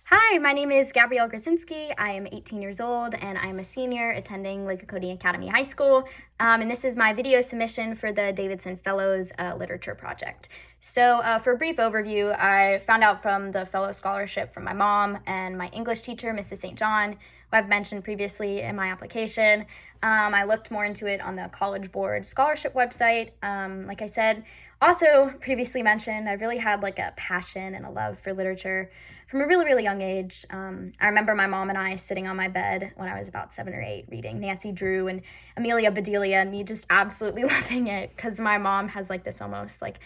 Hi, my name is Gabrielle Gruszynski. I am 18 years old and I'm a senior attending Lake Oconee Academy High School. And this is my video submission for the Davidson Fellows Literature Project. So for a brief overview, I found out from the fellow scholarship from my mom and my English teacher, Mrs. St. John, who I've mentioned previously in my application. I looked more into it on the College Board scholarship website. Like I said, also previously mentioned, I really had like a passion and a love for literature from a really young age. I remember my mom and I sitting on my bed when I was about 7 or 8 reading Nancy Drew and Amelia Bedelia, and me just absolutely loving it because my mom has like this almost like,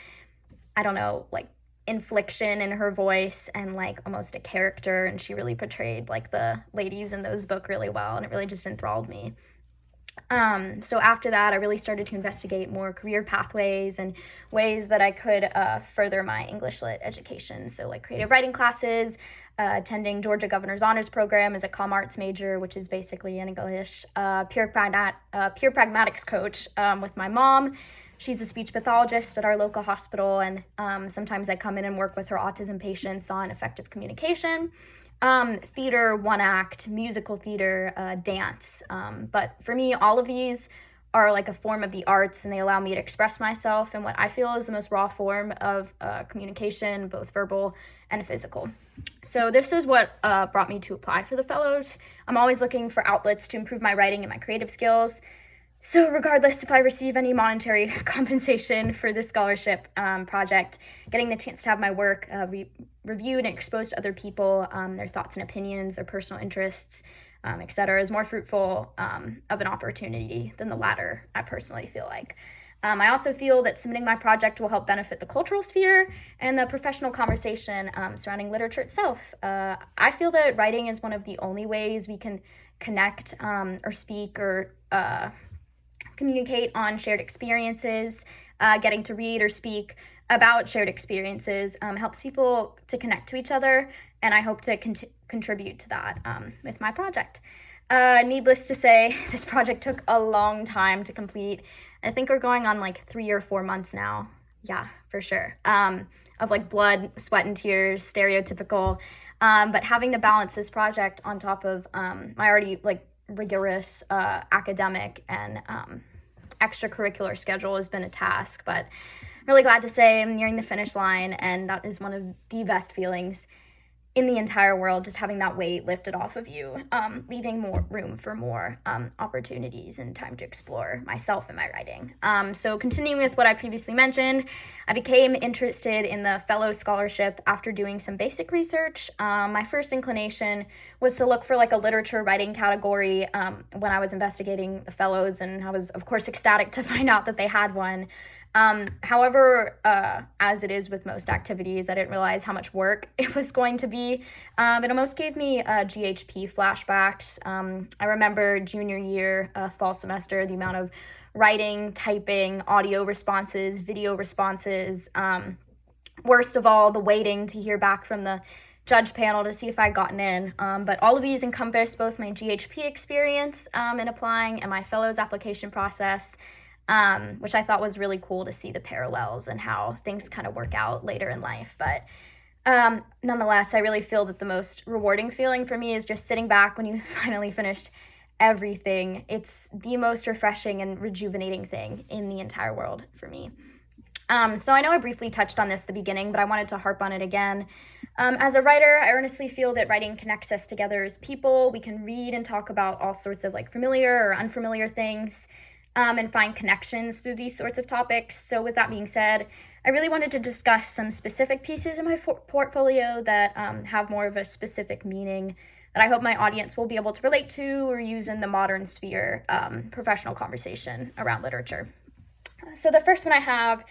I don't know, like inflection in her voice and like almost a character, and she really portrayed like the ladies in those books really well, and it really just enthralled me. So after that, I really started to investigate more career pathways and ways that I could further my English lit education. So like creative writing classes, attending Georgia Governor's Honors Program as a comm arts major, which is basically in English, pure pragmatics coach with my mom. She's a speech pathologist at our local hospital, and sometimes I come in and work with her autism patients on effective communication. Theater, one act, musical theater, dance. But for me, all of these are like a form of the arts, and they allow me to express myself in what I feel is the most raw form of communication, both verbal and physical. So this is what brought me to apply for the fellows. I'm always looking for outlets to improve my writing and my creative skills. So regardless if I receive any monetary compensation for this scholarship project, getting the chance to have my work reviewed and exposed to other people, their thoughts and opinions, their personal interests, etc., is more fruitful of an opportunity than the latter, I personally feel like. I also feel that submitting my project will help benefit the cultural sphere and the professional conversation surrounding literature itself. I feel that writing is one of the only ways we can connect or speak or communicate on shared experiences. Getting to read or speak about shared experiences helps people to connect to each other, and I hope to contribute to that with my project. Needless to say, this project took a long time to complete. I think we're going on like 3 or 4 months now. Yeah, for sure. Of like blood, sweat, and tears, stereotypical. But having to balance this project on top of my already like rigorous academic and extracurricular schedule has been a task, but I'm really glad to say I'm nearing the finish line, and that is one of the best feelings in the entire world, just having that weight lifted off of you, leaving more room for more opportunities and time to explore myself and my writing. So continuing with what I previously mentioned, I became interested in the fellow scholarship after doing some basic research. My first inclination was to look for like a literature writing category when I was investigating the fellows, and I was of course ecstatic to find out that they had one. However, as it is with most activities, I didn't realize how much work it was going to be. It almost gave me GHP flashbacks. I remember junior year, fall semester, the amount of writing, typing, audio responses, video responses. Worst of all, the waiting to hear back from the judge panel to see if I'd gotten in. But all of these encompass both my GHP experience in applying and my fellows application process. Which I thought was really cool to see the parallels and how things kind of work out later in life. But nonetheless, I really feel that the most rewarding feeling for me is just sitting back when you finally finished everything. It's the most refreshing and rejuvenating thing in the entire world for me. So I know I briefly touched on this at the beginning, but I wanted to harp on it again. As a writer, I earnestly feel that writing connects us together as people. We can read and talk about all sorts of like familiar or unfamiliar things. And find connections through these sorts of topics. So with that being said, I really wanted to discuss some specific pieces in my portfolio that have more of a specific meaning that I hope my audience will be able to relate to or use in the modern sphere professional conversation around literature. So the first one I have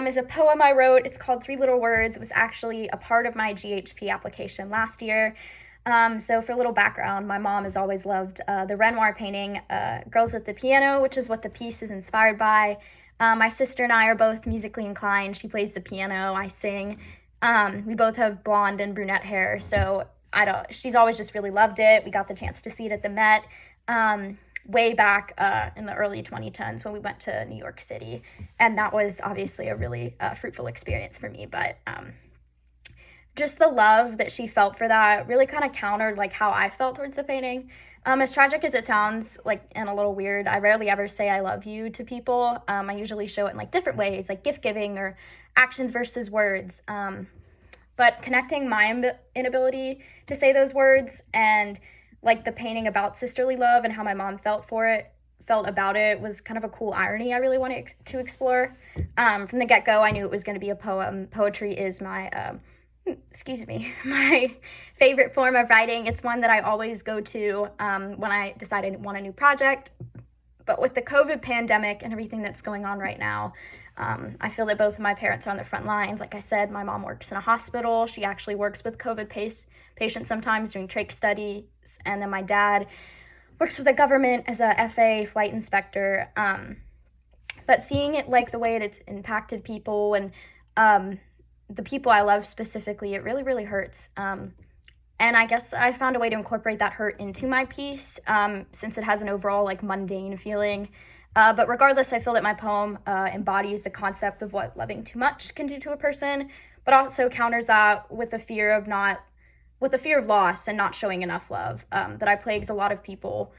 is a poem I wrote. It's called 3 Little Words. It was actually a part of my GHP application last year. So for a little background, my mom has always loved the Renoir painting, Girls at the Piano, which is what the piece is inspired by. My sister and I are both musically inclined. She plays the piano, I sing. We both have blonde and brunette hair, so she's always just really loved it. We got the chance to see it at the Met way back in the early 2010s when we went to New York City, and that was obviously a really fruitful experience for me, but just the love that she felt for that really kind of countered like how I felt towards the painting. As tragic as it sounds, like, and a little weird, I rarely ever say I love you to people. I usually show it in like different ways, like gift giving or actions versus words. But connecting my inability to say those words and like the painting about sisterly love and how my mom felt about it was kind of a cool irony I really wanted to explore. From the get-go, I knew it was going to be a poem. Poetry is my my favorite form of writing. It's one that I always go to when I decide I want a new project. But with the COVID pandemic and everything that's going on right now, I feel that both of my parents are on the front lines. Like I said, my mom works in a hospital. She actually works with COVID patients sometimes doing trach studies. And then my dad works with the government as a FA flight inspector. But seeing it like the way it's impacted people and the people I love specifically, it really, really hurts. And I guess I found a way to incorporate that hurt into my piece, since it has an overall like mundane feeling. But regardless, I feel that my poem embodies the concept of what loving too much can do to a person, but also counters that with the fear of loss and not showing enough love that I plagues a lot of people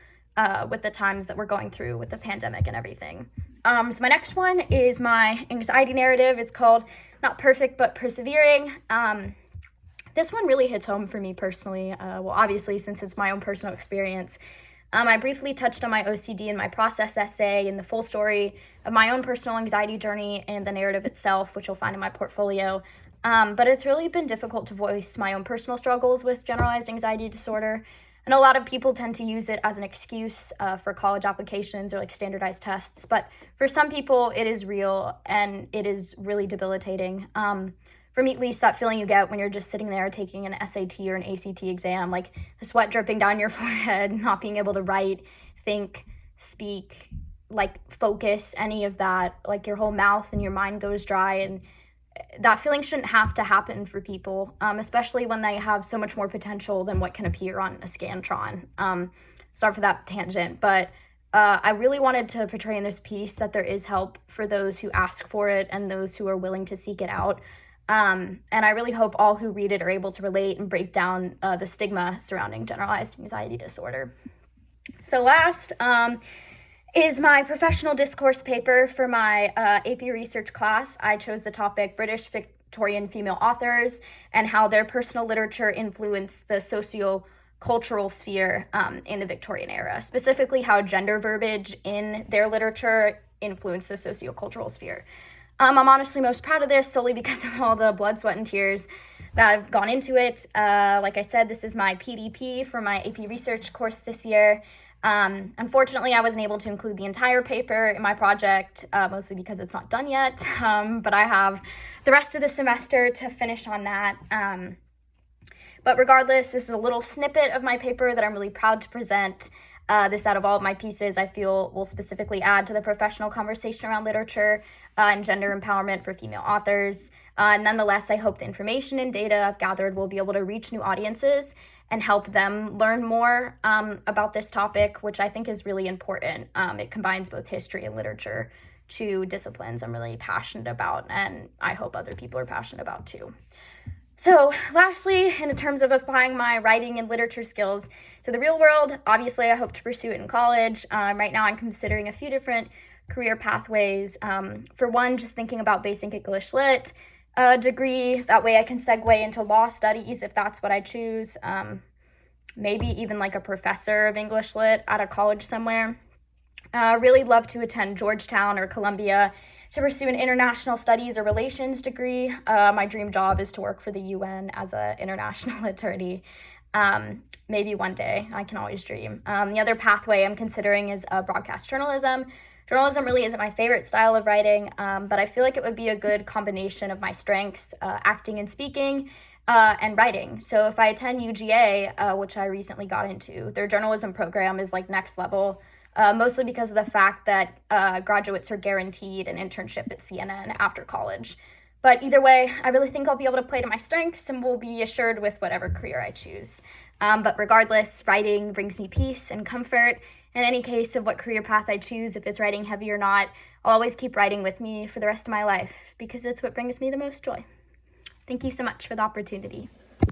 with the times that we're going through with the pandemic and everything. So my next one is my anxiety narrative. It's called Not Perfect, But Persevering. This one really hits home for me personally. Well, obviously, since it's my own personal experience. I briefly touched on my OCD in my process essay and the full story of my own personal anxiety journey and the narrative itself, which you'll find in my portfolio. But it's really been difficult to voice my own personal struggles with generalized anxiety disorder. And a lot of people tend to use it as an excuse for college applications or like standardized tests. But for some people, it is real and it is really debilitating. For me, at least, that feeling you get when you're just sitting there taking an SAT or an ACT exam, like the sweat dripping down your forehead, not being able to write, think, speak, like focus, any of that, like your whole mouth and your mind goes dry. And that feeling shouldn't have to happen for people, especially when they have so much more potential than what can appear on a Scantron. Sorry for that tangent, but I really wanted to portray in this piece that there is help for those who ask for it and those who are willing to seek it out. And I really hope all who read it are able to relate and break down the stigma surrounding generalized anxiety disorder. So last is my professional discourse paper for my AP research class. I chose the topic British Victorian female authors and how their personal literature influenced the socio-cultural sphere in the Victorian era, specifically how gender verbiage in their literature influenced the socio-cultural sphere. I'm honestly most proud of this solely because of all the blood, sweat, and tears that have gone into it. Like I said, this is my PDP for my AP research course this year. Unfortunately, I wasn't able to include the entire paper in my project, mostly because it's not done yet, but I have the rest of the semester to finish on that. But regardless, this is a little snippet of my paper that I'm really proud to present. This, out of all of my pieces, I feel will specifically add to the professional conversation around literature and gender empowerment for female authors. Nonetheless, I hope the information and data I've gathered will be able to reach new audiences and help them learn more about this topic, which I think is really important. It combines both history and literature, two disciplines I'm really passionate about, and I hope other people are passionate about too. So lastly, in terms of applying my writing and literature skills to the real world, obviously I hope to pursue it in college. Right now I'm considering a few different career pathways. For one, just thinking about basic English lit degree. That way I can segue into law studies if that's what I choose. Maybe even like a professor of English lit at a college somewhere. Really love to attend Georgetown or Columbia to pursue an international studies or relations degree. My dream job is to work for the UN as an international attorney. Maybe one day, I can always dream. The other pathway I'm considering is broadcast journalism. Journalism really isn't my favorite style of writing, but I feel like it would be a good combination of my strengths, acting and speaking, and writing. So if I attend UGA, which I recently got into, their journalism program is like next level. Mostly because of the fact that graduates are guaranteed an internship at CNN after college. But either way, I really think I'll be able to play to my strengths and will be assured with whatever career I choose. But regardless, writing brings me peace and comfort. In any case of what career path I choose, if it's writing heavy or not, I'll always keep writing with me for the rest of my life because it's what brings me the most joy. Thank you so much for the opportunity.